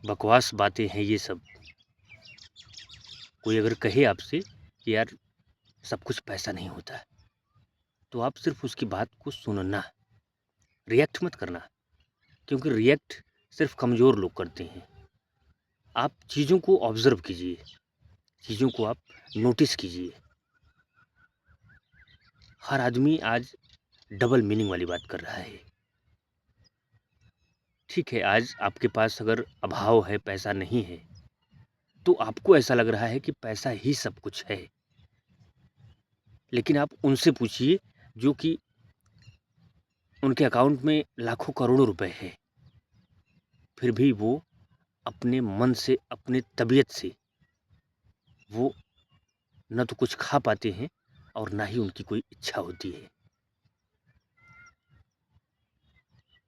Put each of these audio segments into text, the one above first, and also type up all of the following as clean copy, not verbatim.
बकवास बातें हैं ये सब। कोई अगर कहे आपसे कि यार सब कुछ पैसा नहीं होता है, तो आप सिर्फ उसकी बात को सुनना, रिएक्ट मत करना, क्योंकि रिएक्ट सिर्फ कमज़ोर लोग करते हैं। आप चीज़ों को ऑब्ज़र्व कीजिए, चीज़ों को आप नोटिस कीजिए। हर आदमी आज डबल मीनिंग वाली बात कर रहा है। ठीक है, आज आपके पास अगर अभाव है, पैसा नहीं है, तो आपको ऐसा लग रहा है कि पैसा ही सब कुछ है। लेकिन आप उनसे पूछिए जो कि उनके अकाउंट में लाखों करोड़ों रुपए है, फिर भी वो अपने मन से, अपने तबीयत से वो न तो कुछ खा पाते हैं और ना ही उनकी कोई इच्छा होती है।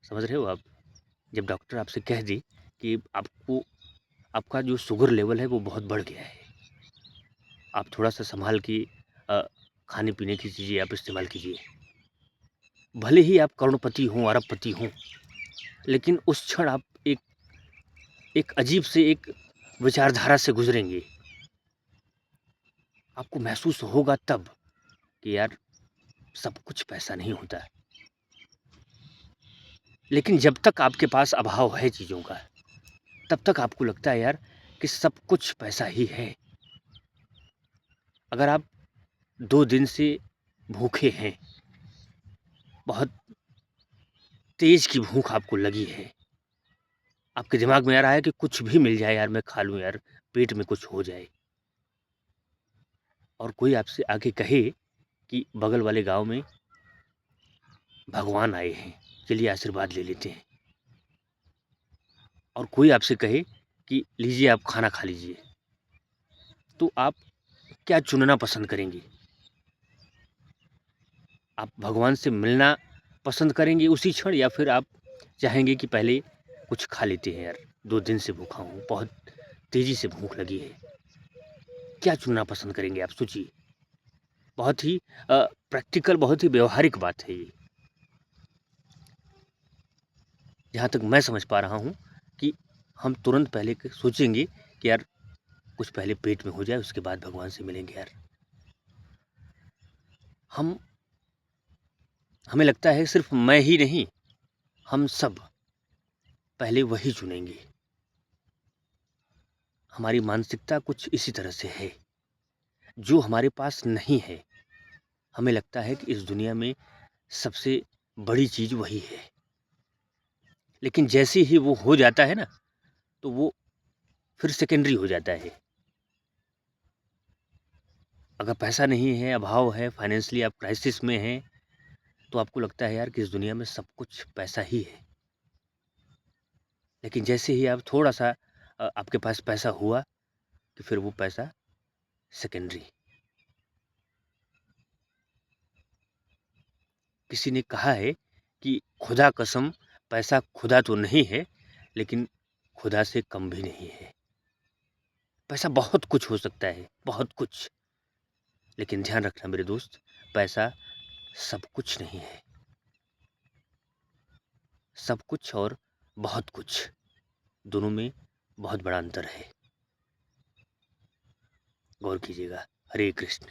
समझ रहे हो आप? जब डॉक्टर आपसे कह दे कि आपको आपका जो शुगर लेवल है वो बहुत बढ़ गया है, आप थोड़ा-सा सँभाल के अ, खाने-पीने की चीज़ें आप इस्तेमाल कीजिए। भले ही आप करोड़पति हों, अरबपति हों, लेकिन उस क्षण आप एक एक अजीब से एक विचारधारा से गुज़रेंगे। आपको महसूस होगा तब कि यार सब कुछ पैसा नहीं होता है। लेकिन जब तक आपके पास अभाव है चीज़ों का, तब तक आपको लगता है यार कि सब कुछ पैसा ही है। अगर आप 2 दिन से भूखे हैं, बहुत तेज़ की भूख आपको लगी है, आपके दिमाग में आ रहा है कि कुछ भी मिल जाए यार, मैं खा लूँ यार, पेट में कुछ हो जाए। और कोई आपसे आके कहे कि बगल वाले गाँव में भगवान आए हैं, चलिए आशीर्वाद ले लेते हैं। और कोई आपसे कहे कि लीजिए आप खाना खा लीजिए, तो आप क्या चुनना पसंद करेंगे? आप भगवान से मिलना पसंद करेंगे उसी क्षण, या फिर आप चाहेंगे कि पहले कुछ खा लेते हैं यार, 2 दिन से भूखा हूँ, बहुत तेज़ी से भूख लगी है। क्या चुनना पसंद करेंगे आप सोचिए। बहुत ही प्रैक्टिकल, बहुत ही व्यावहारिक बात है ये। जहाँ तक मैं समझ पा रहा हूँ कि हम तुरंत पहले सोचेंगे कि यार कुछ पहले पेट में हो जाए, उसके बाद भगवान से मिलेंगे यार। हम हमें लगता है सिर्फ मैं ही नहीं, हम सब पहले वही चुनेंगे। हमारी मानसिकता कुछ इसी तरह से है। जो हमारे पास नहीं है, हमें लगता है कि इस दुनिया में सबसे बड़ी चीज़ वही है। लेकिन जैसे ही वो हो जाता है ना, तो वो फिर सेकेंडरी हो जाता है। अगर पैसा नहीं है, अभाव है, फाइनेंशियली आप क्राइसिस में हैं, तो आपको लगता है यार कि इस दुनिया में सब कुछ पैसा ही है। लेकिन जैसे ही आप थोड़ा-सा आपके पास पैसा हुआ, तो फिर वो पैसा सेकेंडरी। किसी ने कहा है कि खुदा कसम, पैसा खुदा तो नहीं है, लेकिन खुदा से कम भी नहीं है। पैसा बहुत कुछ हो सकता है, बहुत कुछ। लेकिन ध्यान रखना मेरे दोस्त, पैसा सब कुछ नहीं है। सब कुछ और बहुत कुछ, दोनों में बहुत बड़ा अंतर है। गौर कीजिएगा। हरे कृष्ण।